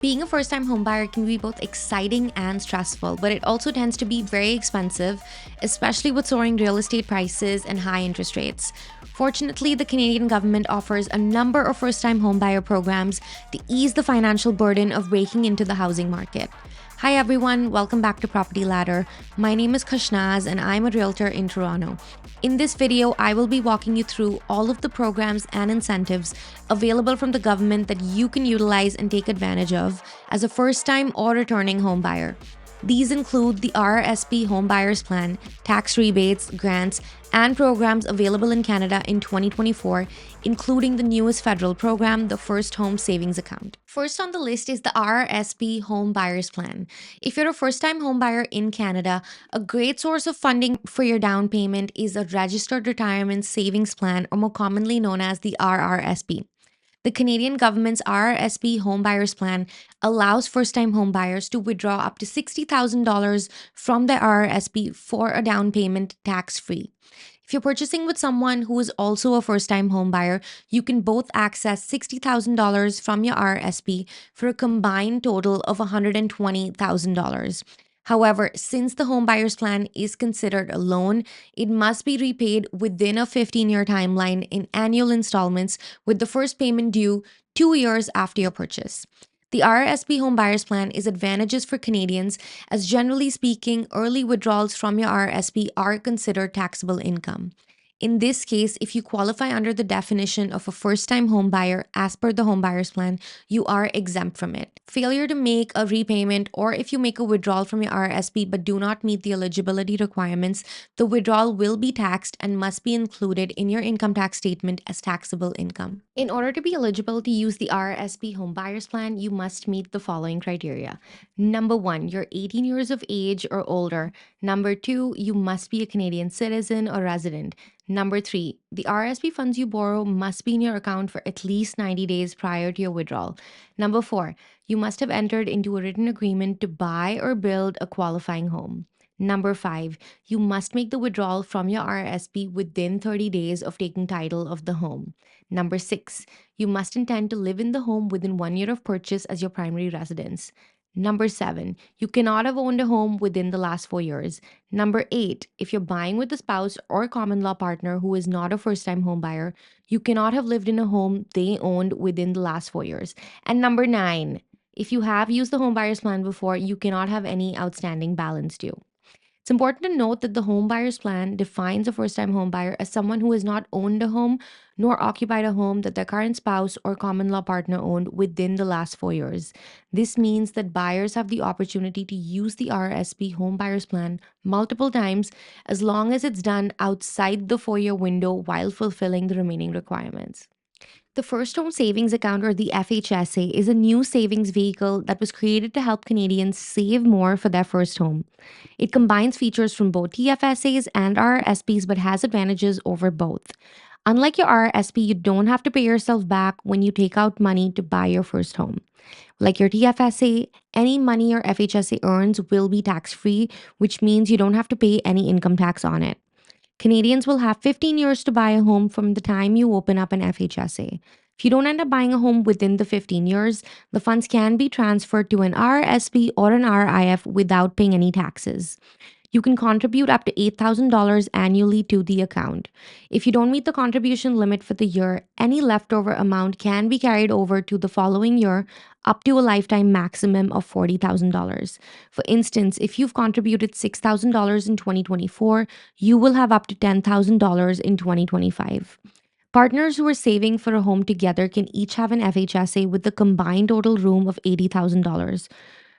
Being a first-time homebuyer can be both exciting and stressful, but it also tends to be very expensive, especially with soaring real estate prices and high interest rates. Fortunately, the Canadian government offers a number of first-time homebuyer programs to ease the financial burden of breaking into the housing market. Hi everyone, welcome back to Property Ladder. My name is Kashnaz and I'm a realtor in Toronto. In this video, I will be walking you through all of the programs and incentives available from the government that you can utilize and take advantage of as a first-time or returning homebuyer. These include the RRSP Homebuyers Plan, tax rebates, grants, and programs available in Canada in 2024, including the newest federal program, the First Home Savings Account. First on the list is the RRSP Homebuyers Plan. If you're a first-time homebuyer in Canada, a great source of funding for your down payment is a Registered Retirement Savings Plan, or more commonly known as the RRSP. The Canadian government's RRSP Homebuyers Plan allows first-time homebuyers to withdraw up to $60,000 from their RRSP for a down payment tax-free. If you're purchasing with someone who is also a first-time homebuyer, you can both access $60,000 from your RRSP for a combined total of $120,000. However, since the homebuyers plan is considered a loan, it must be repaid within a 15-year timeline in annual installments, with the first payment due 2 years after your purchase. The RRSP Homebuyers Plan is advantageous for Canadians, as generally speaking, early withdrawals from your RRSP are considered taxable income. In this case, if you qualify under the definition of a first-time homebuyer as per the Homebuyers Plan, you are exempt from it. Failure to make a repayment, or if you make a withdrawal from your RRSP but do not meet the eligibility requirements, the withdrawal will be taxed and must be included in your income tax statement as taxable income. In order to be eligible to use the RRSP Homebuyers Plan, you must meet the following criteria. Number 1, you're 18 years of age or older. Number 2, you must be a Canadian citizen or resident. Number 3, the RRSP funds you borrow must be in your account for at least 90 days prior to your withdrawal. Number 4, you must have entered into a written agreement to buy or build a qualifying home. Number 5, you must make the withdrawal from your RRSP within 30 days of taking title of the home. Number 6, you must intend to live in the home within 1 year of purchase as your primary residence. Number 7, you cannot have owned a home within the last 4 years. Number 8, if you're buying with a spouse or common law partner who is not a first-time home buyer, you cannot have lived in a home they owned within the last 4 years. And number 9, if you have used the home buyer's plan before, you cannot have any outstanding balance due. It's important to note that the home buyer's plan defines a first-time home buyer as someone who has not owned a home nor occupied a home that their current spouse or common law partner owned within the last 4 years. This means that buyers have the opportunity to use the RRSP home buyer's plan multiple times as long as it's done outside the 4-year window while fulfilling the remaining requirements. The First Home Savings Account, or the FHSA, is a new savings vehicle that was created to help Canadians save more for their first home. It combines features from both TFSAs and RRSPs but has advantages over both. Unlike your RRSP, you don't have to pay yourself back when you take out money to buy your first home. Like your TFSA, any money your FHSA earns will be tax-free, which means you don't have to pay any income tax on it. Canadians will have 15 years to buy a home from the time you open up an FHSA. If you don't end up buying a home within the 15 years, the funds can be transferred to an RRSP or an RIF without paying any taxes. You can contribute up to $8,000 annually to the account. If you don't meet the contribution limit for the year, any leftover amount can be carried over to the following year up to a lifetime maximum of $40,000. For instance, if you've contributed $6,000 in 2024, you will have up to $10,000 in 2025. Partners who are saving for a home together can each have an FHSA with the combined total room of $80,000.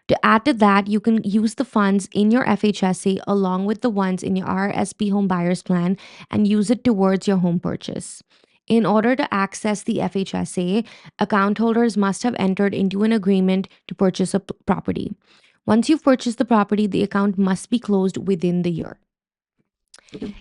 To add to that, you can use the funds in your FHSA along with the ones in your RRSP home buyer's plan and use it towards your home purchase. In order to access the FHSA, account holders must have entered into an agreement to purchase a property. Once you've purchased the property, the account must be closed within the year.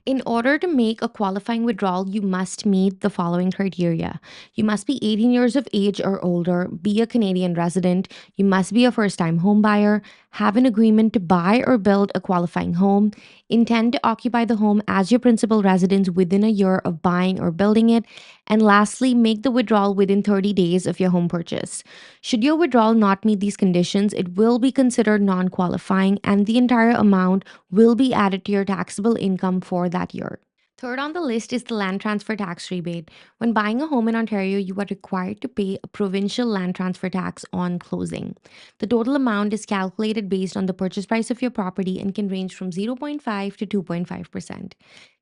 In order to make a qualifying withdrawal, you must meet the following criteria. You must be 18 years of age or older, be a Canadian resident, you must be a first-time homebuyer, have an agreement to buy or build a qualifying home, intend to occupy the home as your principal residence within a year of buying or building it, and lastly, make the withdrawal within 30 days of your home purchase. Should your withdrawal not meet these conditions, it will be considered non qualifying and the entire amount will be added to your taxable income for that year. Third on the list is the land transfer tax rebate. When buying a home in Ontario, you are required to pay a provincial land transfer tax on closing. The total amount is calculated based on the purchase price of your property and can range from 0.5 to 2.5%.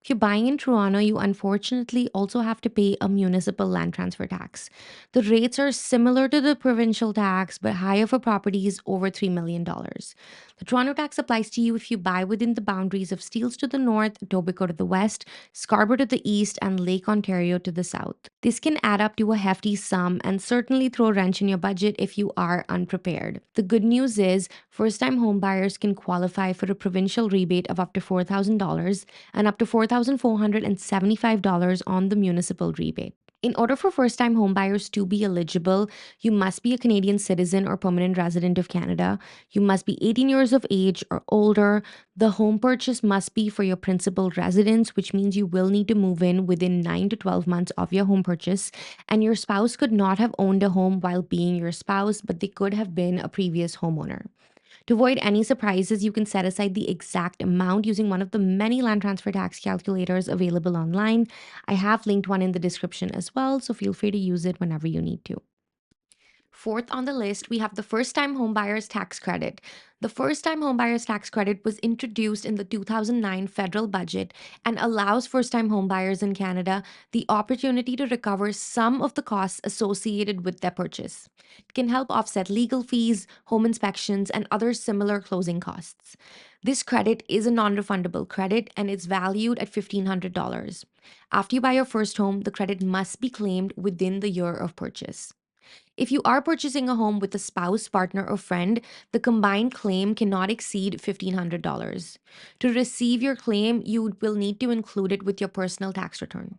If you're buying in Toronto, you unfortunately also have to pay a municipal land transfer tax. The rates are similar to the provincial tax but higher for properties over $3 million. The Toronto tax applies to you if you buy within the boundaries of Steeles to the north, Etobicoke to the west, Scarborough to the east, and Lake Ontario to the south. This can add up to a hefty sum and certainly throw a wrench in your budget if you are unprepared. The good news is, first time homebuyers can qualify for a provincial rebate of up to $4,000 and up to $4,475 on the municipal rebate. In order for first time homebuyers to be eligible, you must be a Canadian citizen or permanent resident of Canada. You must be 18 years of age or older. The home purchase must be for your principal residence, which means you will need to move in within 9 to 12 months of your home purchase. And your spouse could not have owned a home while being your spouse, but they could have been a previous homeowner. To avoid any surprises, you can set aside the exact amount using one of the many land transfer tax calculators available online. I have linked one in the description as well, so feel free to use it whenever you need to. Fourth on the list, we have the first time homebuyers tax credit. The first time homebuyers tax credit was introduced in the 2009 federal budget and allows first time homebuyers in Canada the opportunity to recover some of the costs associated with their purchase. It can help offset legal fees, home inspections, and other similar closing costs. This credit is a non refundable credit and it's valued at $1,500. After you buy your first home, the credit must be claimed within the year of purchase. If you are purchasing a home with a spouse, partner, or friend, the combined claim cannot exceed $1,500. To receive your claim, you will need to include it with your personal tax return.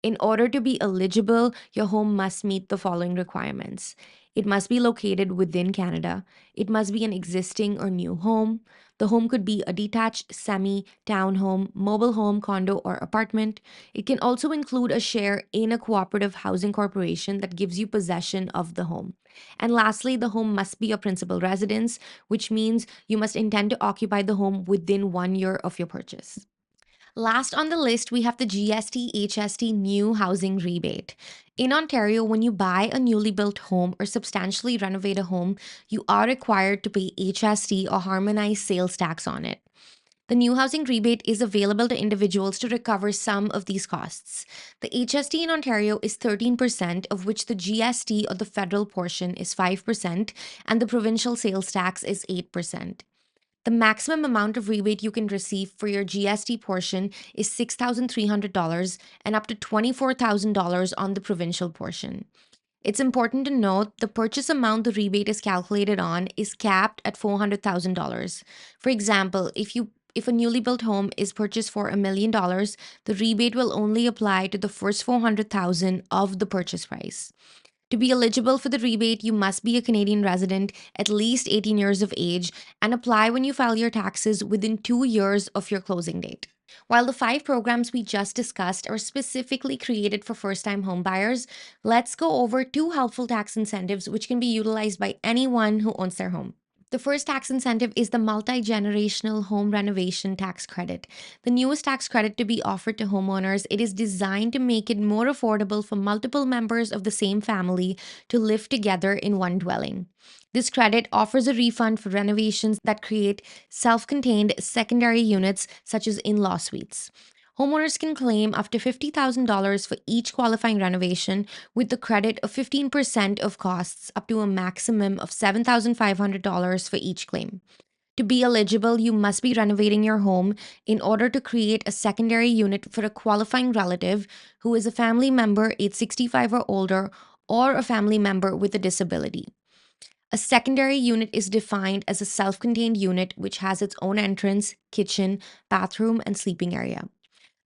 In order to be eligible, your home must meet the following requirements. It must be located within Canada. It must be an existing or new home. The home could be a detached, semi, townhome, mobile home, condo, or apartment. It can also include a share in a cooperative housing corporation that gives you possession of the home. And lastly, the home must be a principal residence, which means you must intend to occupy the home within 1 year of your purchase. Last on the list, we have the GST HST New Housing Rebate. In Ontario, when you buy a newly built home or substantially renovate a home, you are required to pay HST or harmonized sales tax on it. The new housing rebate is available to individuals to recover some of these costs. The HST in Ontario is 13%, of which the GST or the federal portion is 5%, and the provincial sales tax is 8%. The maximum amount of rebate you can receive for your GST portion is $6,300 and up to $24,000 on the provincial portion. It's important to note the purchase amount the rebate is calculated on is capped at $400,000. For example, if a newly built home is purchased for $1 million, the rebate will only apply to the first $400,000 of the purchase price. To be eligible for the rebate, you must be a Canadian resident, at least 18 years of age, and apply when you file your taxes within 2 years of your closing date. While the 5 programs we just discussed are specifically created for first time homebuyers, let's go over 2 helpful tax incentives which can be utilized by anyone who owns their home. The first tax incentive is the Multigenerational Home Renovation Tax Credit. The newest tax credit to be offered to homeowners, it is designed to make it more affordable for multiple members of the same family to live together in one dwelling. This credit offers a refund for renovations that create self contained secondary units, such as in law suites. Homeowners can claim up to $50,000 for each qualifying renovation, with the credit of 15% of costs up to a maximum of $7,500 for each claim. To be eligible, you must be renovating your home in order to create a secondary unit for a qualifying relative who is a family member age 65 or older or a family member with a disability. A secondary unit is defined as a self contained unit which has its own entrance, kitchen, bathroom, and sleeping area.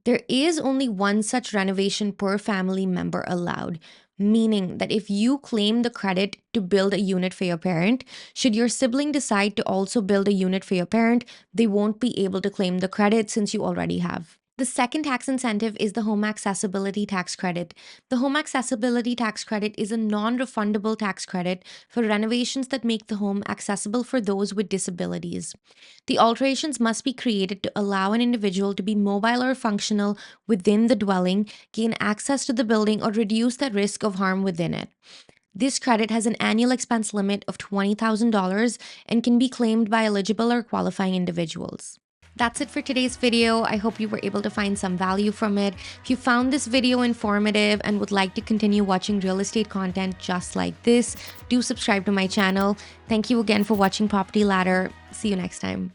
There is only one such renovation per family member allowed, meaning that if you claim the credit to build a unit for your parent, should your sibling decide to also build a unit for your parent, they won't be able to claim the credit since you already have. The second tax incentive is the Home Accessibility Tax Credit. The Home Accessibility Tax Credit is a non refundable tax credit for renovations that make the home accessible for those with disabilities. The alterations must be created to allow an individual to be mobile or functional within the dwelling, gain access to the building, or reduce the risk of harm within it. This credit has an annual expense limit of $20,000 and can be claimed by eligible or qualifying individuals. That's it for today's video. I hope you were able to find some value from it. If you found this video informative and would like to continue watching real estate content just like this, do subscribe to my channel. Thank you again for watching Property Ladder. See you next time.